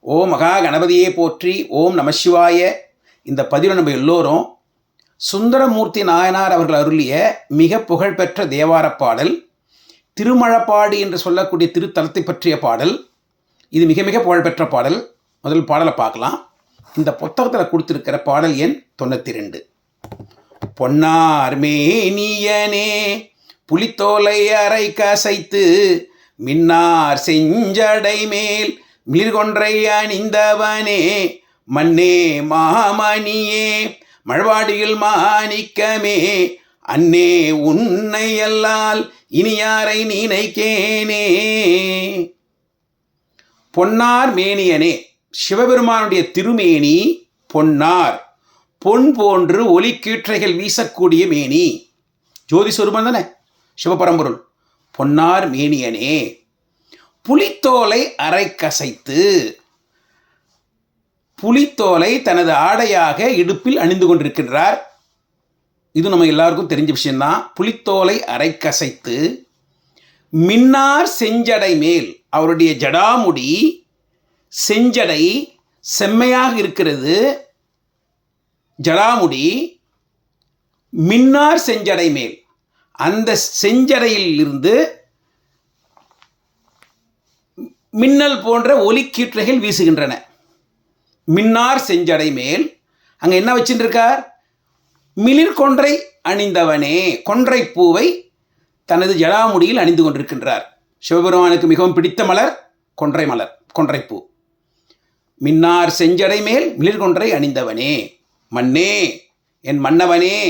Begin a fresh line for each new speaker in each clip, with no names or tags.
ஓம் மகா கணபதியே போற்றி. ஓம் நமசிவாய. இந்த பதிவில் நம்ம எல்லோரும் சுந்தரமூர்த்தி நாயனார் அவர்கள் அருளிய மிக புகழ்பெற்ற தேவார பாடல், திருமழப்பாடி என்று சொல்லக்கூடிய திருத்தலத்தை பற்றிய பாடல். இது மிக மிக புகழ்பெற்ற பாடல். முதல் பாடலை பார்க்கலாம். இந்த புத்தகத்தில் கொடுத்திருக்கிற பாடல் எண் 92. பொன்னார் மேனியனே புலித்தோலை அரை கசைத்து மின்னார் செஞ்சடை மேல் மிளிர்கொன்றை அணிந்தவனே மன்னே மாமணியே மழவாடியில் மாணிக்கமே அன்னே உன்னை அல்லால் இனி யாரை நினைக்கேனே. பொன்னார் மேனியனே, சிவபெருமானுடைய திருமேனி பொன்னார், பொன் போன்று ஒளி கீற்றைகள் வீசக்கூடிய மேனி. ஜோதி சொரூபம் தானே சிவபரம்பொருள். பொன்னார் மேனியனே புலித்தோலை அரை கசைத்து, புலித்தோலை தனது ஆடையாக இடுப்பில் அணிந்து கொண்டிருக்கின்றார். இது நம்ம எல்லாருக்கும் தெரிஞ்ச விஷயம்தான். புலித்தோலை அரை கசைத்து மின்னார் செஞ்சடை மேல், அவருடைய ஜடாமுடி செஞ்சடை செம்மையாக இருக்கிறது. ஜடாமுடி மின்னார் செஞ்சடை மேல், அந்த செஞ்சடையில் இருந்து மின்னல் போன்ற ஒலிக்கீற்றைகள் வீசுகின்றன. மின்னார் செஞ்சடை மேல் அங்கே என்ன வச்சுருக்கார்? மிளிர் கொன்றை அணிந்தவனே, கொன்றை பூவை தனது ஜடாமுடியில் அணிந்து கொண்டிருக்கின்றார். சிவபெருமானுக்கு மிகவும் பிடித்த மலர் கொன்றை மலர், கொன்றைப்பூ. மின்னார் செஞ்சடை மேல் மிளிர் கொன்றை அணிந்தவனே, மன்னே என் மன்னவனே,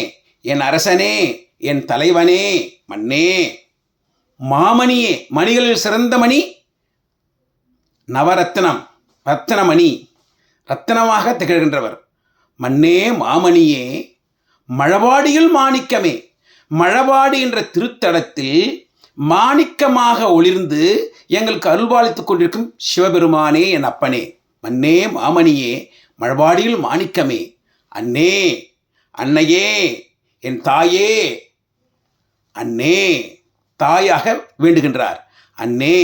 என் அரசனே, என் தலைவனே, மன்னே மாமணியே, மணிகளில் சிறந்த மணி நவரத்னம், ரத்னமணி, ரத்னமாக திகழ்கின்றவர். மன்னே மாமணியே மழவாடியில் மாணிக்கமே, மழவாடி என்ற திருத்தலத்தில் மாணிக்கமாக ஒளிர்ந்து எங்களுக்கு அருள்பாலித்துக் கொண்டிருக்கும் சிவபெருமானே, என் அப்பனே. மன்னே மாமணியே மழவாடியில் மாணிக்கமே, அன்னே அன்னையே என் தாயே. அன்னே தாயாக வேண்டுகின்றார். அன்னே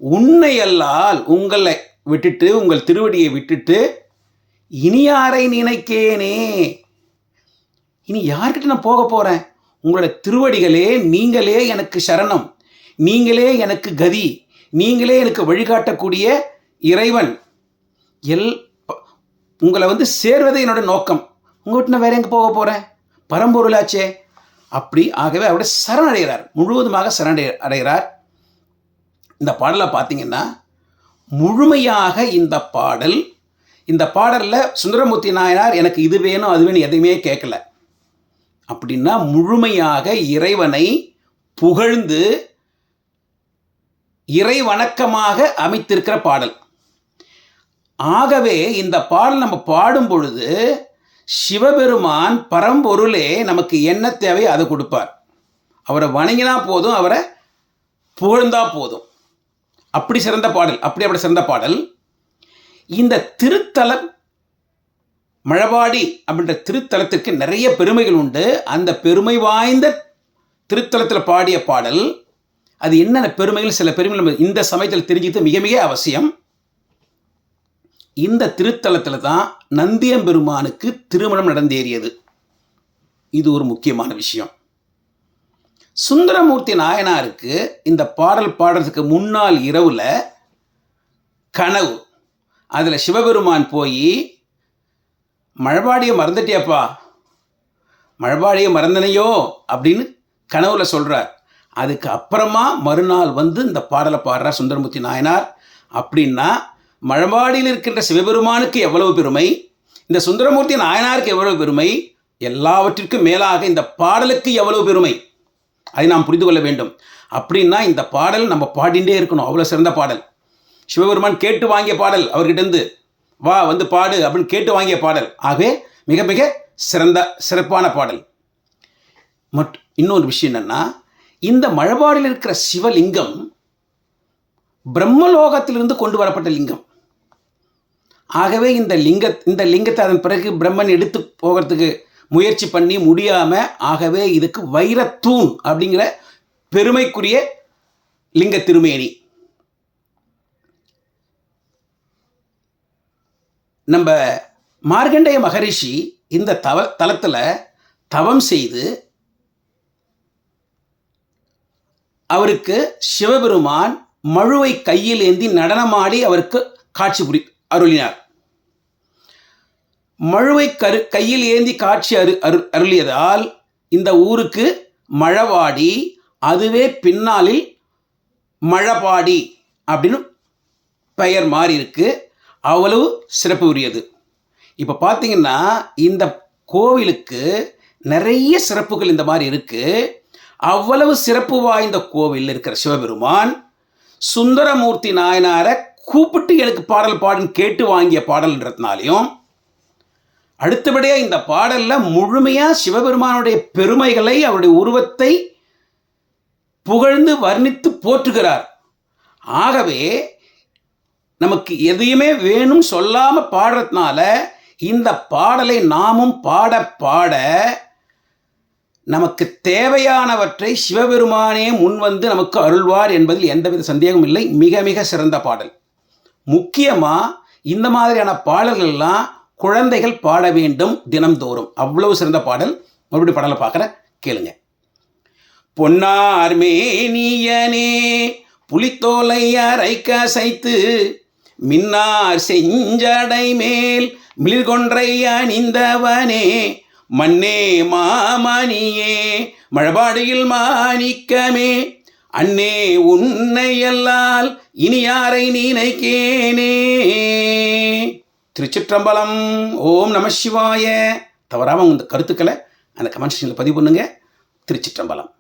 உன்னை அல்லால், உங்களை விட்டுட்டு, உங்கள் திருவடியை விட்டுட்டு இனி யாரை நினைக்கேனே, இனி யார்கிட்ட நான் போக போகிறேன்? உங்களோட திருவடிகளே, நீங்களே எனக்கு சரணம், நீங்களே எனக்கு கதி, நீங்களே எனக்கு வழிகாட்டக்கூடிய இறைவன். உங்களை சேர்வதே என்னோட நோக்கம். உங்கள்கிட்ட நான் வேற எங்கே போக போகிறேன்? பரம்பொருளாச்சே. அப்படி ஆகவே அவருடைய சரணடைகிறார், முழுவதுமாக அடைகிறார். இந்த பாடலை பார்த்தீங்கன்னா முழுமையாக இந்த பாடலில் சுந்தரமூர்த்தி நாயனார் எனக்கு இது வேணும் அது வேணும் எதுவுமே கேட்கல. அப்படின்னா முழுமையாக இறைவனை புகழ்ந்து இறை வணக்கமாக அமைத்திருக்கிற பாடல். ஆகவே இந்த பாடல் நம்ம பாடும் பொழுது சிவபெருமான் பரம்பொருளே நமக்கு என்ன தேவையோ அதை கொடுப்பார். அவரை வணங்கினா போதும், அவரை புகழ்ந்தா போதும். அப்படி சிறந்த பாடல், அப்படி சிறந்த பாடல். இந்த திருத்தலம் மழவாடி அப்படின்ற திருத்தலத்திற்கு நிறைய பெருமைகள் உண்டு. அந்த பெருமை வாய்ந்த திருத்தலத்தில் பாடிய பாடல், அது என்னென்ன பெருமைகள், சில பெருமைகள் நம்ம இந்த சமயத்தில் தெரிஞ்சுக்கிறது மிக மிக அவசியம். இந்த திருத்தலத்தில் தான் நந்தியம்பெருமானுக்கு திருமணம் நடந்தேறியது. இது ஒரு முக்கியமான விஷயம். சுந்தரமூர்த்தி நாயனாருக்கு இந்த பாடல் பாடுறதுக்கு முன்னாள் இரவில் கனவு. அதில் சிவபெருமான் போய், மழவாடியை மறந்துட்டியாப்பா, மழவாடியை மறந்தனையோ அப்படின்னு கனவுல சொல்கிறார். அதுக்கு அப்புறமா மறுநாள் இந்த பாடலை பாடுறார் சுந்தரமூர்த்தி நாயனார். அப்படின்னா மழவாடியில் இருக்கின்ற சிவபெருமானுக்கு எவ்வளவு பெருமை, இந்த சுந்தரமூர்த்தி நாயனாருக்கு எவ்வளவு பெருமை, எல்லாவற்றிற்கும் மேலாக இந்த பாடலுக்கு எவ்வளவு பெருமை, அதை நாம் புரிந்து கொள்ள வேண்டும். அப்படின்னா இந்த பாடல் நம்ம பாடிண்டே இருக்கணும். அவ்வளோ சிறந்த பாடல். சிவபெருமான் கேட்டு வாங்கிய பாடல், அவர்கிட்ட வா பாடு அப்படின்னு கேட்டு வாங்கிய பாடல். ஆகவே மிக மிக சிறப்பான பாடல். இன்னொரு விஷயம் என்னன்னா, இந்த மழவாடியில் இருக்கிற சிவலிங்கம் பிரம்மலோகத்திலிருந்து கொண்டு வரப்பட்ட லிங்கம். ஆகவே இந்த லிங்கத்தை அதன் பிறகு பிரம்மன் எடுத்து போகிறதுக்கு முயற்சி பண்ணி முடியாமல், ஆகவே இதுக்கு வைரத்தூண் அப்படிங்கிற பெருமைக்குரிய லிங்க திருமேனி. நம்ம மார்க்கண்டேய மகரிஷி இந்த தலத்தில் தவம் செய்து அவருக்கு சிவபெருமான் மழுவை கையில் ஏந்தி நடனமாடி அவருக்கு காட்சி அருளினார். மழுவை கையில் ஏந்தி காட்சி அருளியதால் இந்த ஊருக்கு மழவாடி, அதுவே பின்னாளில் மழபாடி அப்படின்னு பெயர் மாறி இருக்கு. அவ்வளவு சிறப்பு உரியது. இப்போ பார்த்தீங்கன்னா இந்த கோவிலுக்கு நிறைய சிறப்புகள் இந்த மாதிரி இருக்கு. அவ்வளவு சிறப்பு வாய்ந்த கோவில் இருக்கிற சிவபெருமான் சுந்தரமூர்த்தி நாயனாரை கூப்பிட்டு எனக்கு பாடல் பாடுன்னு கேட்டு வாங்கிய பாடல்ன்றதுனாலையும், அடுத்தபடியாக இந்த பாடலில் முழுமையாக சிவபெருமானுடைய பெருமைகளை, அவருடைய உருவத்தை புகழ்ந்து வர்ணித்து போற்றுகிறார். ஆகவே நமக்கு எதையுமே வேணும் சொல்லாமல் பாடுறதுனால இந்த பாடலை நாமும் பாட பாட நமக்கு தேவையானவற்றை சிவபெருமானே முன்வந்து நமக்கு அருள்வார் என்பதில் எந்தவித சந்தேகமும் இல்லை. மிக மிக சிறந்த பாடல். முக்கியமாக இந்த மாதிரியான பாடல்கள்லாம் குழந்தைகள் பாட வேண்டும் தினம்தோறும். அவ்வளவு சிறந்த பாடல். மறுபடியும் பாடலை பார்க்குறேன், கேளுங்க. பொன்னார் மேனியனே புலித்தோலை அரைக்க சைத்து மின்னார் செஞ்சடை மேல் மிளிர்கொன்றை அணிந்தவனே மண்ணே மாமணியே மழபாடியில் மாணிக்கமே அன்னே உன்னையல்லால் இனி யாரை நினைக்கேனே. திருச்சிற்றம்பலம். ஓம் நம சிவாய. தவறாமல் இந்த கருத்துக்களை அந்த கமெண்ட் செக்ஷனில் பதிவு பண்ணுங்க. திருச்சிற்றம்பலம்.